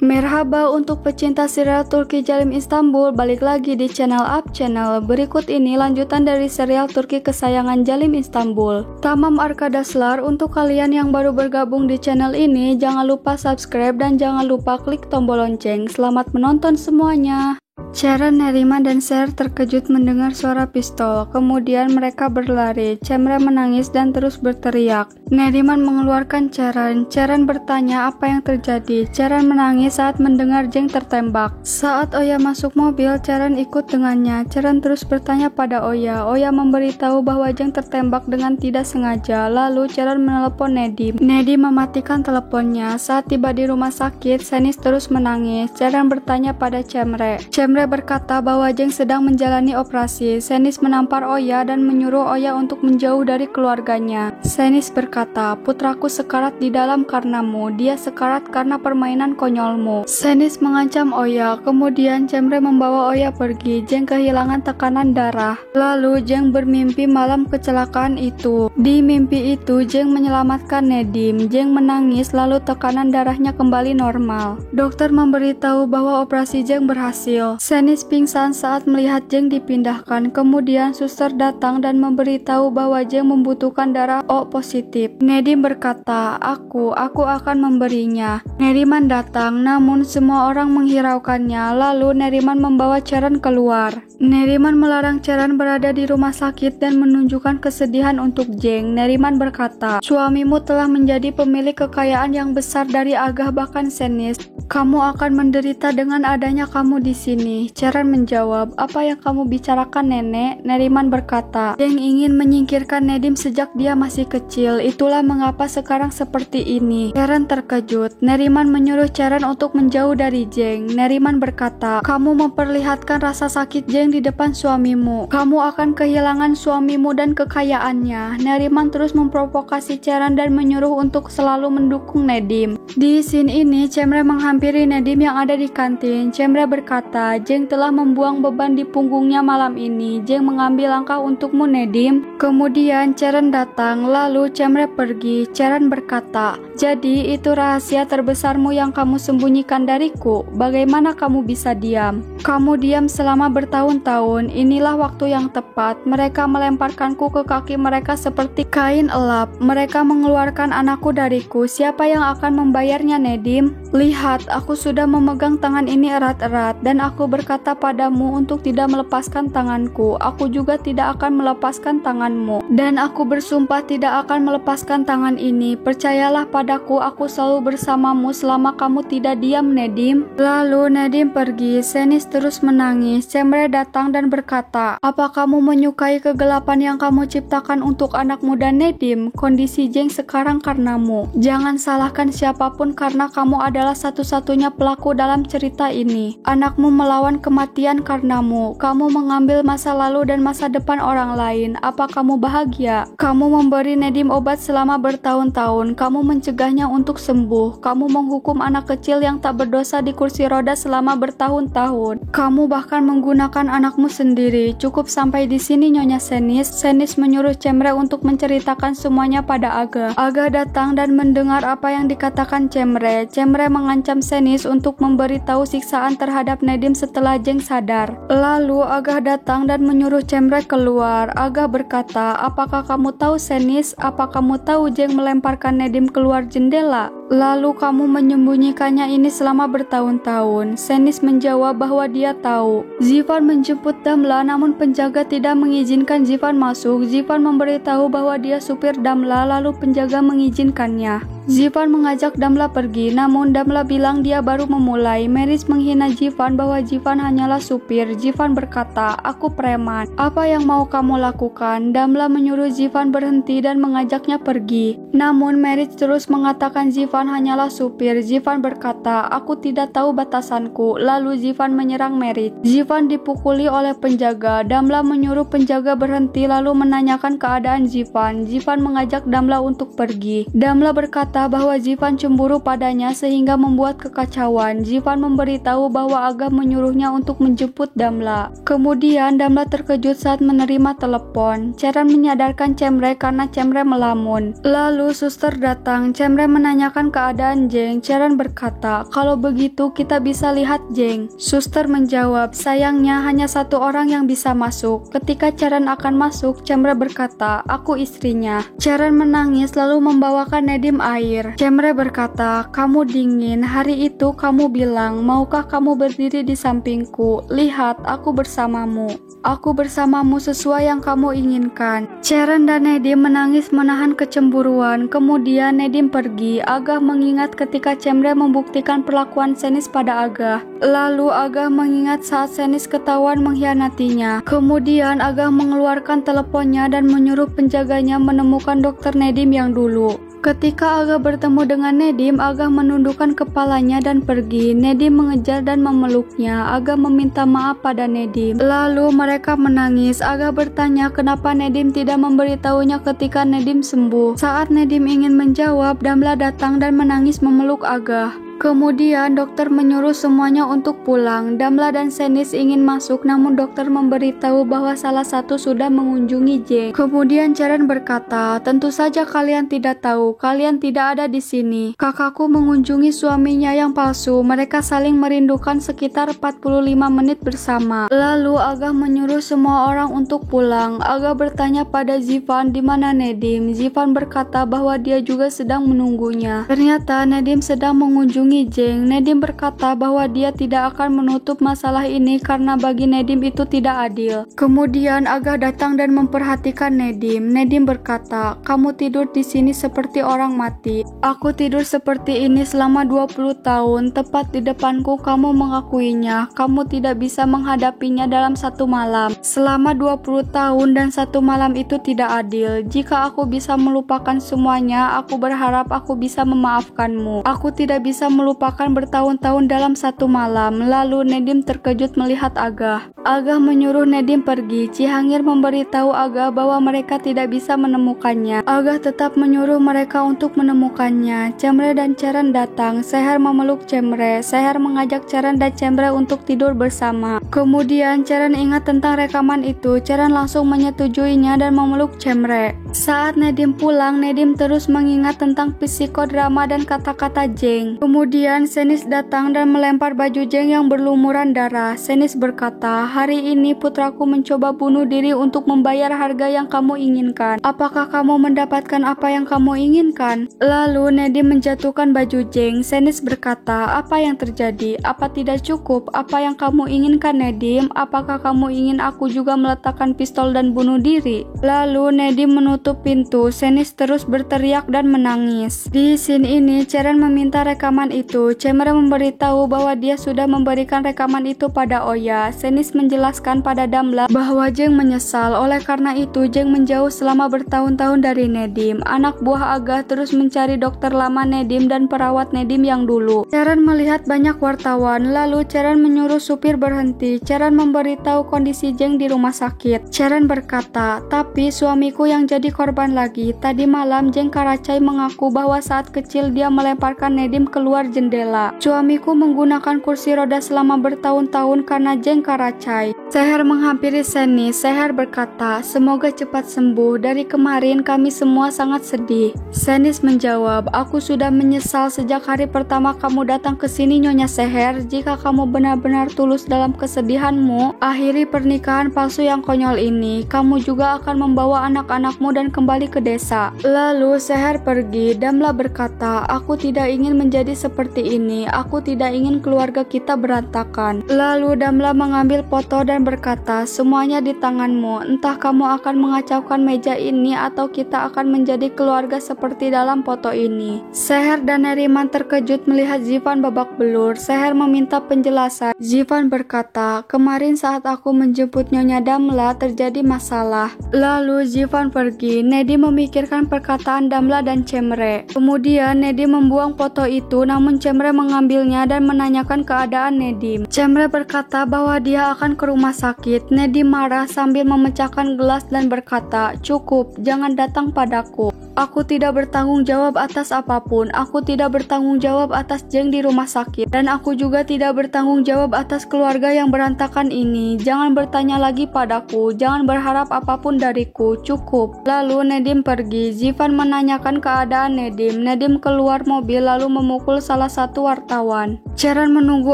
Merhaba untuk pecinta serial Turki Jalim Istanbul, balik lagi di channel Up Channel. Berikut ini lanjutan dari serial Turki kesayangan Jalim Istanbul, Tamam Arkadaşlar. Untuk kalian yang baru bergabung di channel ini, jangan lupa subscribe dan jangan lupa klik tombol lonceng. Selamat menonton semuanya. Ceren, Neriman, dan Ser terkejut mendengar suara pistol. Kemudian mereka berlari. Cemre menangis dan terus berteriak. Neriman mengeluarkan Ceren. Ceren bertanya apa yang terjadi. Ceren menangis saat mendengar Jeng tertembak. Saat Oya masuk mobil, Ceren ikut dengannya. Ceren terus bertanya pada Oya. Oya memberitahu bahwa Jeng tertembak dengan tidak sengaja. Lalu Ceren menelepon Nedim. Nedim mematikan teleponnya. Saat tiba di rumah sakit, Senis terus menangis. Ceren bertanya pada Cemre. Cemre berkata bahwa Jeng sedang menjalani operasi. Senis menampar Oya dan menyuruh Oya untuk menjauh dari keluarganya. Senis berkata, putraku sekarat di dalam karenamu. Dia sekarat karena permainan konyolmu. Senis mengancam Oya. Kemudian Cemre membawa Oya pergi. Jeng kehilangan tekanan darah. Lalu Jeng bermimpi malam kecelakaan itu. Di mimpi itu Jeng menyelamatkan Nedim. Jeng menangis lalu tekanan darahnya kembali normal. Dokter memberitahu bahwa operasi Jeng berhasil. Senis pingsan saat melihat Jeng dipindahkan. Kemudian suster datang dan memberitahu bahwa Jeng membutuhkan darah O positif. Nedim berkata, aku akan memberinya. Neriman datang, namun semua orang menghiraukannya. Lalu Neriman membawa Ceren keluar. Neriman melarang Ceren berada di rumah sakit dan menunjukkan kesedihan untuk Jeng. Neriman berkata, suamimu telah menjadi pemilik kekayaan yang besar dari Agah bahkan Senis. Kamu akan menderita dengan adanya kamu di sini. Ceren menjawab, apa yang kamu bicarakan nenek? Neriman berkata, Jeng ingin menyingkirkan Nedim sejak dia masih kecil. Itulah mengapa sekarang seperti ini. Ceren terkejut. Neriman menyuruh Ceren untuk menjauh dari Jeng. Neriman berkata, kamu memperlihatkan rasa sakit Jeng di depan suamimu. Kamu akan kehilangan suamimu dan kekayaannya. Neriman terus memprovokasi Ceren dan menyuruh untuk selalu mendukung Nedim. Di scene ini Cemre menghampiri Nedim yang ada di kantin. Cemre berkata, Jeng telah membuang beban di punggungnya malam ini. Jeng mengambil langkah untukmu Nedim. Kemudian Ceren datang, lalu Cemre pergi. Ceren berkata, jadi itu rahasia terbesarmu yang kamu sembunyikan dariku. Bagaimana kamu bisa diam? Kamu diam selama bertahun-tahun. Inilah waktu yang tepat. Mereka melemparkanku ke kaki mereka seperti kain elap. Mereka mengeluarkan anakku dariku. Siapa yang akan membayarnya Nedim? Lihat, aku sudah memegang tangan ini erat-erat dan aku berkata padamu untuk tidak melepaskan tanganku. Aku juga tidak akan melepaskan tanganmu. Dan aku bersumpah tidak akan melepaskan tangan ini. Percayalah padaku, aku selalu bersamamu selama kamu tidak diam Nedim. Lalu Nedim pergi. Senis terus menangis. Cemre datang dan berkata, apa kamu menyukai kegelapan yang kamu ciptakan untuk anak muda Nedim? Kondisi Jeng sekarang karenamu. Jangan salahkan siapapun karena kamu adalah satu-satunya pelaku dalam cerita ini. Anakmu melawan kematian karenamu. Kamu mengambil masa lalu dan masa depan orang lain. Apa kamu bahagia? Kamu memberi Nedim obat selama bertahun-tahun. Kamu mencegahnya untuk sembuh. Kamu menghukum anak kecil yang tak berdosa di kursi roda selama bertahun-tahun. Kamu bahkan menggunakan anakmu sendiri. Cukup sampai di sini Nyonya Senis. Senis menyuruh Cemre untuk menceritakan semuanya pada Agah. Agah datang dan mendengar apa yang dikatakan Cemre. Cemre mengancam Senis untuk memberitahu siksaan terhadap Nedim setelah Jeng sadar. Lalu Agah datang dan menyuruh Cemre keluar. Agah berkata, apakah kamu tahu Senis? Apa kamu tahu Jeng melemparkan Nedim keluar jendela? Lalu kamu menyembunyikannya ini selama bertahun-tahun. Senis menjawab bahwa dia tahu. Zivan menjemput Damla namun penjaga tidak mengizinkan Zivan masuk. Zivan memberitahu bahwa dia supir Damla lalu penjaga mengizinkannya. Zivan mengajak Damla pergi, namun Damla bilang dia baru memulai. Meris menghina Zivan bahwa Zivan hanyalah supir. Zivan berkata, aku preman. Apa yang mau kamu lakukan? Damla menyuruh Zivan berhenti dan mengajaknya pergi. Namun Meris terus mengatakan Zivan hanyalah supir. Zivan berkata, aku tidak tahu batasanku. Lalu Zivan menyerang Meris. Zivan dipukuli oleh penjaga. Damla menyuruh penjaga berhenti lalu menanyakan keadaan Zivan. Zivan mengajak Damla untuk pergi. Damla berkata bahwa Zivan cemburu padanya sehingga membuat kekacauan. Zivan memberitahu bahwa Agah menyuruhnya untuk menjemput Damla. Kemudian Damla terkejut saat menerima telepon. Ceren menyadarkan Cemre karena Cemre melamun. Lalu suster datang. Cemre menanyakan keadaan Jeng, Charon berkata, "Kalau begitu kita bisa lihat Jeng." Suster menjawab, "Sayangnya hanya satu orang yang bisa masuk." Ketika Charon akan masuk, Cemre berkata, "Aku istrinya." Charon menangis lalu membawakan Nedim air. Cemre berkata, "Kamu dingin. Hari itu kamu bilang, maukah kamu berdiri di sampingku? Lihat, aku bersamamu. Aku bersamamu sesuai yang kamu inginkan." Charon dan Nedim menangis menahan kecemburuan. Kemudian Nedim pergi. Agah mengingat ketika Cemre membuktikan perlakuan Senis pada Agah. Lalu Agah mengingat saat Senis ketahuan mengkhianatinya. Kemudian Agah mengeluarkan teleponnya dan menyuruh penjaganya menemukan dokter Nedim yang dulu. Ketika Agah bertemu dengan Nedim, Agah menundukkan kepalanya dan pergi. Nedim mengejar dan memeluknya. Agah meminta maaf pada Nedim. Lalu mereka menangis. Agah bertanya kenapa Nedim tidak memberitahunya ketika Nedim sembuh. Saat Nedim ingin menjawab, Damla datang dan menangis memeluk Agah. Kemudian dokter menyuruh semuanya untuk pulang. Damla dan Senis ingin masuk, namun dokter memberitahu bahwa salah satu sudah mengunjungi Jeng. Kemudian Charon berkata, "Tentu saja kalian tidak tahu, kalian tidak ada di sini. Kakakku mengunjungi suaminya yang palsu. Mereka saling merindukan sekitar 45 menit bersama." Lalu Agah menyuruh semua orang untuk pulang. Agah bertanya pada Zivan di mana Nedim. Zivan berkata bahwa dia juga sedang menunggunya. Ternyata Nedim sedang mengunjungi Jeng. Nedim berkata bahwa dia tidak akan menutup masalah ini karena bagi Nedim itu tidak adil. Kemudian Agah datang dan memperhatikan Nedim. Nedim berkata, "Kamu tidur di sini seperti orang mati. Aku tidur seperti ini selama 20 tahun. Tepat di depanku kamu mengakuinya. Kamu tidak bisa menghadapinya dalam satu malam. Selama 20 tahun dan satu malam itu tidak adil. Jika aku bisa melupakan semuanya, aku berharap aku bisa memaafkanmu. Aku tidak bisa melupakan bertahun-tahun dalam satu malam." Lalu Nedim terkejut melihat Agah. Agah menyuruh Nedim pergi. Cihangir memberitahu Agah bahwa mereka tidak bisa menemukannya. Agah tetap menyuruh mereka untuk menemukannya. Cemre dan Charon datang. Seher memeluk Cemre. Seher mengajak Charon dan Cemre untuk tidur bersama. Kemudian Charon ingat tentang rekaman itu. Charon langsung menyetujuinya dan memeluk Cemre. Saat Nedim pulang, Nedim terus mengingat tentang psikodrama dan kata-kata Jeng. Kemudian Senis datang dan melempar baju Jeng yang berlumuran darah. Senis berkata, "Hari ini putraku mencoba bunuh diri untuk membayar harga yang kamu inginkan. Apakah kamu mendapatkan apa yang kamu inginkan?" Lalu Nedim menjatuhkan baju Jeng. Senis berkata, "Apa yang terjadi? Apa tidak cukup? Apa yang kamu inginkan, Nedim? Apakah kamu ingin aku juga meletakkan pistol dan bunuh diri?" Lalu Nedim menutup pintu. Senis terus berteriak dan menangis. Di scene ini Charon meminta rekaman itu. Cemre memberitahu bahwa dia sudah memberikan rekaman itu pada Oya. Senis menjelaskan pada Damla bahwa Jeng menyesal. Oleh karena itu Jeng menjauh selama bertahun-tahun dari Nedim. Anak buah Agah terus mencari dokter lama Nedim dan perawat Nedim yang dulu. Charon melihat banyak wartawan. Lalu Charon menyuruh supir berhenti. Charon memberitahu kondisi Jeng di rumah sakit. Charon berkata, "Tapi suamiku yang jadi korban lagi. Tadi malam Jeng Karacai mengaku bahwa saat kecil dia melemparkan Nedim keluar jendela. Suamiku menggunakan kursi roda selama bertahun-tahun karena Jeng Karacai." Seher menghampiri Senis. Seher berkata, "Semoga cepat sembuh. Dari kemarin kami semua sangat sedih." Senis menjawab, "Aku sudah menyesal sejak hari pertama kamu datang ke sini, Nyonya Seher. Jika kamu benar-benar tulus dalam kesedihanmu, akhiri pernikahan palsu yang konyol ini. Kamu juga akan membawa anak-anakmu dan kembali ke desa." Lalu Seher pergi. Damla berkata, "Aku tidak ingin menjadi seperti ini. Aku tidak ingin keluarga kita berantakan." Lalu Damla mengambil foto dan berkata, "Semuanya di tanganmu. Entah kamu akan mengacaukan meja ini atau kita akan menjadi keluarga seperti dalam foto ini." Seher dan Neriman terkejut melihat Zivan babak belur. Seher meminta penjelasan. Zivan berkata, "Kemarin saat aku menjemput Nyonya Damla terjadi masalah." Lalu Zivan pergi. Nedim memikirkan perkataan Damla dan Cemre. Kemudian Nedim membuang foto itu, namun Cemre mengambilnya dan menanyakan keadaan Nedim. Cemre berkata bahwa dia akan ke rumah sakit. Nedim marah sambil memecahkan gelas dan berkata, "Cukup, jangan datang padaku." Aku tidak bertanggung jawab atas apapun. Aku tidak bertanggung jawab atas Jeng di rumah sakit. Dan aku juga tidak bertanggung jawab atas keluarga yang berantakan ini. Jangan bertanya lagi padaku. Jangan berharap apapun dariku. Cukup. Lalu Nedim pergi. Zivan menanyakan keadaan Nedim. Nedim keluar mobil lalu memukul salah satu wartawan. Charon menunggu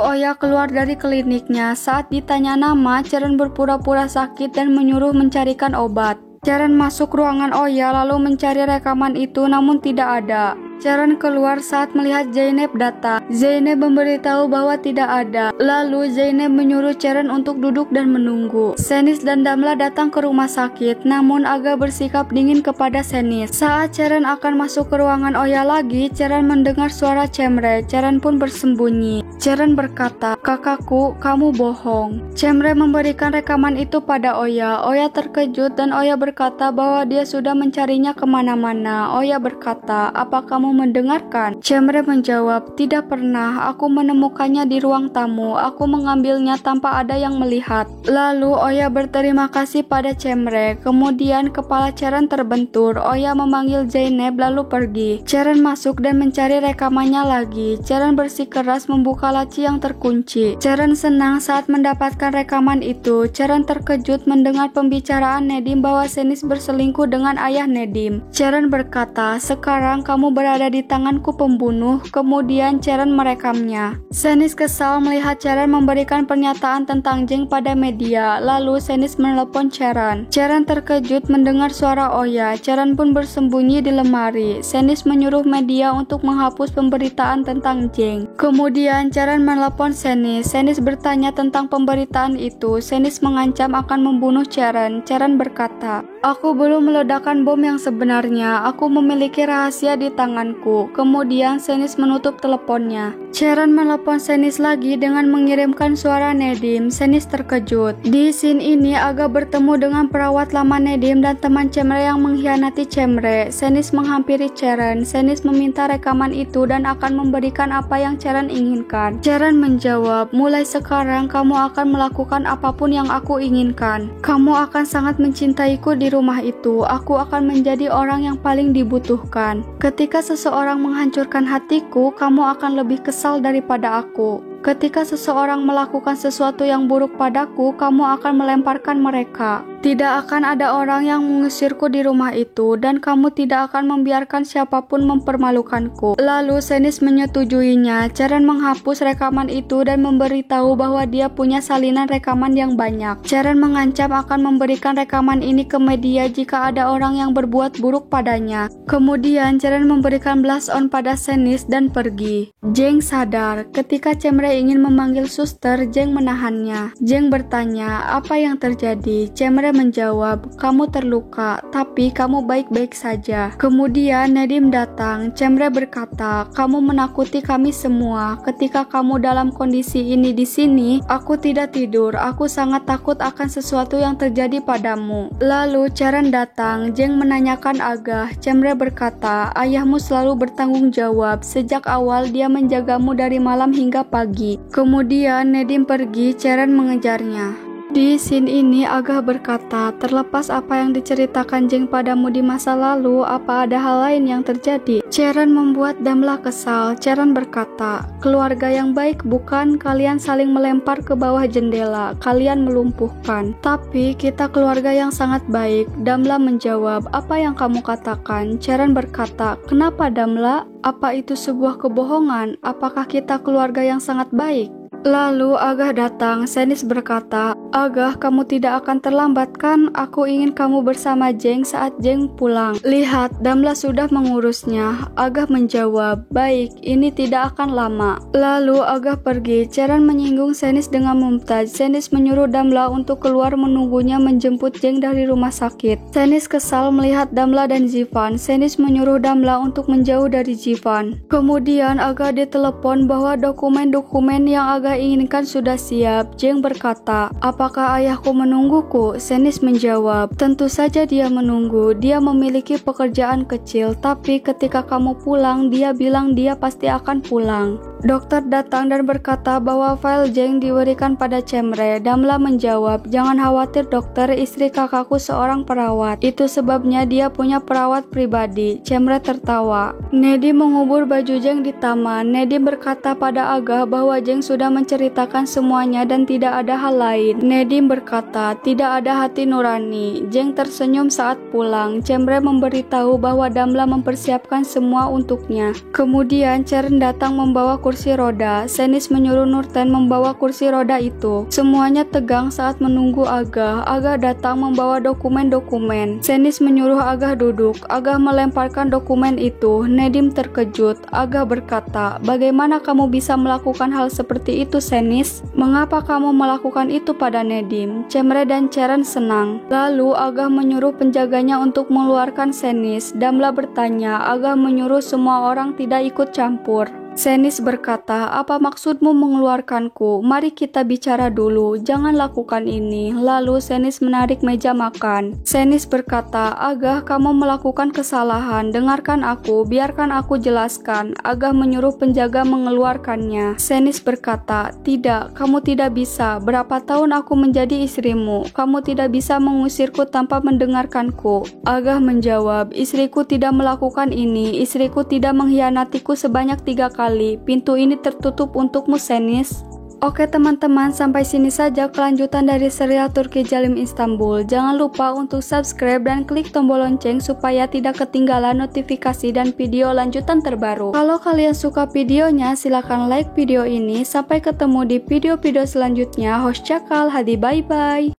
Oya keluar dari kliniknya. Saat ditanya nama, Charon berpura-pura sakit dan menyuruh mencarikan obat. Charon masuk ruangan Oya lalu mencari rekaman itu namun tidak ada. Charon keluar saat melihat Zeynep datang. Zeynep memberitahu bahwa tidak ada. Lalu Zeynep menyuruh Charon untuk duduk dan menunggu. Senis dan Damla datang ke rumah sakit, namun Aga bersikap dingin kepada Senis. Saat Charon akan masuk ke ruangan Oya lagi, Charon mendengar suara Cemre. Charon pun bersembunyi. Charon berkata, "Kakakku, kamu bohong." Cemre memberikan rekaman itu pada Oya. Oya terkejut dan Oya berkata bahwa dia sudah mencarinya kemana-mana. Oya berkata, "Apa kamu mendengarkan?" Cemre menjawab, "Tidak pernah, aku menemukannya di ruang tamu. Aku mengambilnya tanpa ada yang melihat." Lalu Oya berterima kasih pada Cemre. Kemudian kepala Charon terbentur. Oya memanggil Zeynep lalu pergi. Charon masuk dan mencari rekamannya lagi. Charon bersikeras membuka laci yang terkunci. Charon senang saat mendapatkan rekaman itu. Charon terkejut mendengar pembicaraan Nedim bahwa Senis berselingkuh dengan ayah Nedim. Charon berkata, "Sekarang kamu berada di tanganku pembunuh." Kemudian Charon merekamnya. Senis kesal melihat Charon memberikan pernyataan tentang Jeng pada media. Lalu Senis menelepon Charon. Charon terkejut mendengar suara Oya. Charon pun bersembunyi di lemari. Senis menyuruh media untuk menghapus pemberitaan tentang Jeng. Kemudian Charon menelepon Senis. Senis bertanya tentang pemberitaan itu. Senis mengancam akan membunuh Charon. Charon berkata, "Aku belum meledakkan bom yang sebenarnya. Aku memiliki rahasia di tanganku." Kemudian Senis menutup teleponnya. Charon menelepon Senis lagi dengan mengirimkan suara Nedim. Senis terkejut. Di scene ini Aga bertemu dengan perawat lama Nedim dan teman Cemre yang mengkhianati Cemre. Senis menghampiri Charon. Senis meminta rekaman itu dan akan memberikan apa yang Charon inginkan. Charon menjawab, "Mulai sekarang kamu akan melakukan apapun yang aku inginkan. Kamu akan sangat mencintaiku di rumah itu. Aku akan menjadi orang yang paling dibutuhkan. Ketika seseorang menghancurkan hatiku, kamu akan lebih kesal daripada aku. Ketika seseorang melakukan sesuatu yang buruk padaku, kamu akan melemparkan mereka. Tidak akan ada orang yang mengusirku di rumah itu, dan kamu tidak akan membiarkan siapapun mempermalukanku." Lalu Senis menyetujuinya. Charon menghapus rekaman itu dan memberitahu bahwa dia punya salinan rekaman yang banyak. Charon mengancam akan memberikan rekaman ini ke media jika ada orang yang berbuat buruk padanya. Kemudian Charon memberikan blast on pada Senis dan pergi. Jeng sadar. Ketika Cemre ingin memanggil suster, Jeng menahannya. Jeng bertanya, "Apa yang terjadi?" Cemre menjawab, "Kamu terluka, tapi kamu baik-baik saja." Kemudian Nedim datang. Cemre berkata, "Kamu menakuti kami semua. Ketika kamu dalam kondisi ini di sini, aku tidak tidur. Aku sangat takut akan sesuatu yang terjadi padamu." Lalu Charon datang. Jeng menanyakan Aga. Cemre berkata, "Ayahmu selalu bertanggung jawab. Sejak awal dia menjagamu dari malam hingga pagi." Kemudian Nedim pergi. Charon mengejarnya. Di scene ini Aga berkata, "Terlepas apa yang diceritakan Jeng padamu di masa lalu, apa ada hal lain yang terjadi?" Charon membuat Damla kesal. Charon berkata, "Keluarga yang baik bukan? Kalian saling melempar ke bawah jendela. Kalian melumpuhkan. Tapi kita keluarga yang sangat baik." Damla menjawab, "Apa yang kamu katakan?" Charon berkata, "Kenapa Damla? Apa itu sebuah kebohongan? Apakah kita keluarga yang sangat baik?" Lalu Agah datang. Senis berkata, "Agah, kamu tidak akan terlambat kan? Aku ingin kamu bersama Jeng saat Jeng pulang. Lihat, Damla sudah mengurusnya." Agah menjawab, "Baik, ini tidak akan lama." Lalu Agah pergi. Charon menyinggung Senis dengan Mumtaz. Senis menyuruh Damla untuk keluar menunggunya menjemput Jeng dari rumah sakit. Senis kesal melihat Damla dan Zivan. Senis menyuruh Damla untuk menjauh dari Zivan. Kemudian Agah ditelepon bahwa dokumen-dokumen yang Agah inginkan sudah siap. Jeng berkata, "Apakah ayahku menungguku?" Senis menjawab, "Tentu saja dia menunggu. Dia memiliki pekerjaan kecil, tapi ketika kamu pulang, dia bilang dia pasti akan pulang." Dokter datang dan berkata bahwa file Jeng diberikan pada Cemre. Damla menjawab, "Jangan khawatir dokter, istri kakakku seorang perawat. Itu sebabnya dia punya perawat pribadi." Cemre tertawa. Nedim mengubur baju Jeng di taman. Nedim berkata pada Agah bahwa Jeng sudah menceritakan semuanya dan tidak ada hal lain. Nedim berkata, "Tidak ada hati nurani." Jeng tersenyum saat pulang. Cemre memberitahu bahwa Damla mempersiapkan semua untuknya. Kemudian Ceren datang membawa kursi roda. Senis menyuruh Nurten membawa kursi roda itu. Semuanya tegang saat menunggu Agah. Agah datang membawa dokumen-dokumen. Senis menyuruh Agah duduk. Agah melemparkan dokumen itu. Nedim terkejut. Agah berkata, "Bagaimana kamu bisa melakukan hal seperti itu, Senis? Mengapa kamu melakukan itu pada Nedim?" Cemre dan Ceren senang. Lalu Agah menyuruh penjaganya untuk mengeluarkan Senis. Damla bertanya, Agah menyuruh semua orang tidak ikut campur. Senis berkata, "Apa maksudmu mengeluarkanku? Mari kita bicara dulu, jangan lakukan ini." Lalu Senis menarik meja makan. Senis berkata, "Agah, kamu melakukan kesalahan, dengarkan aku, biarkan aku jelaskan." Agah menyuruh penjaga mengeluarkannya. Senis berkata, "Tidak, kamu tidak bisa. Berapa tahun aku menjadi istrimu? Kamu tidak bisa mengusirku tanpa mendengarkanku." Agah menjawab, "Istriku tidak melakukan ini, istriku tidak mengkhianatiku sebanyak 3 kali. Pintu ini tertutup untukmu, Senis." Oke teman-teman, sampai sini saja kelanjutan dari serial Turki Jalim Istanbul. Jangan lupa untuk subscribe dan klik tombol lonceng supaya tidak ketinggalan notifikasi dan video lanjutan terbaru. Kalau kalian suka videonya, silahkan like video ini. Sampai ketemu di video-video selanjutnya. Host Cakal, Hadi, bye-bye.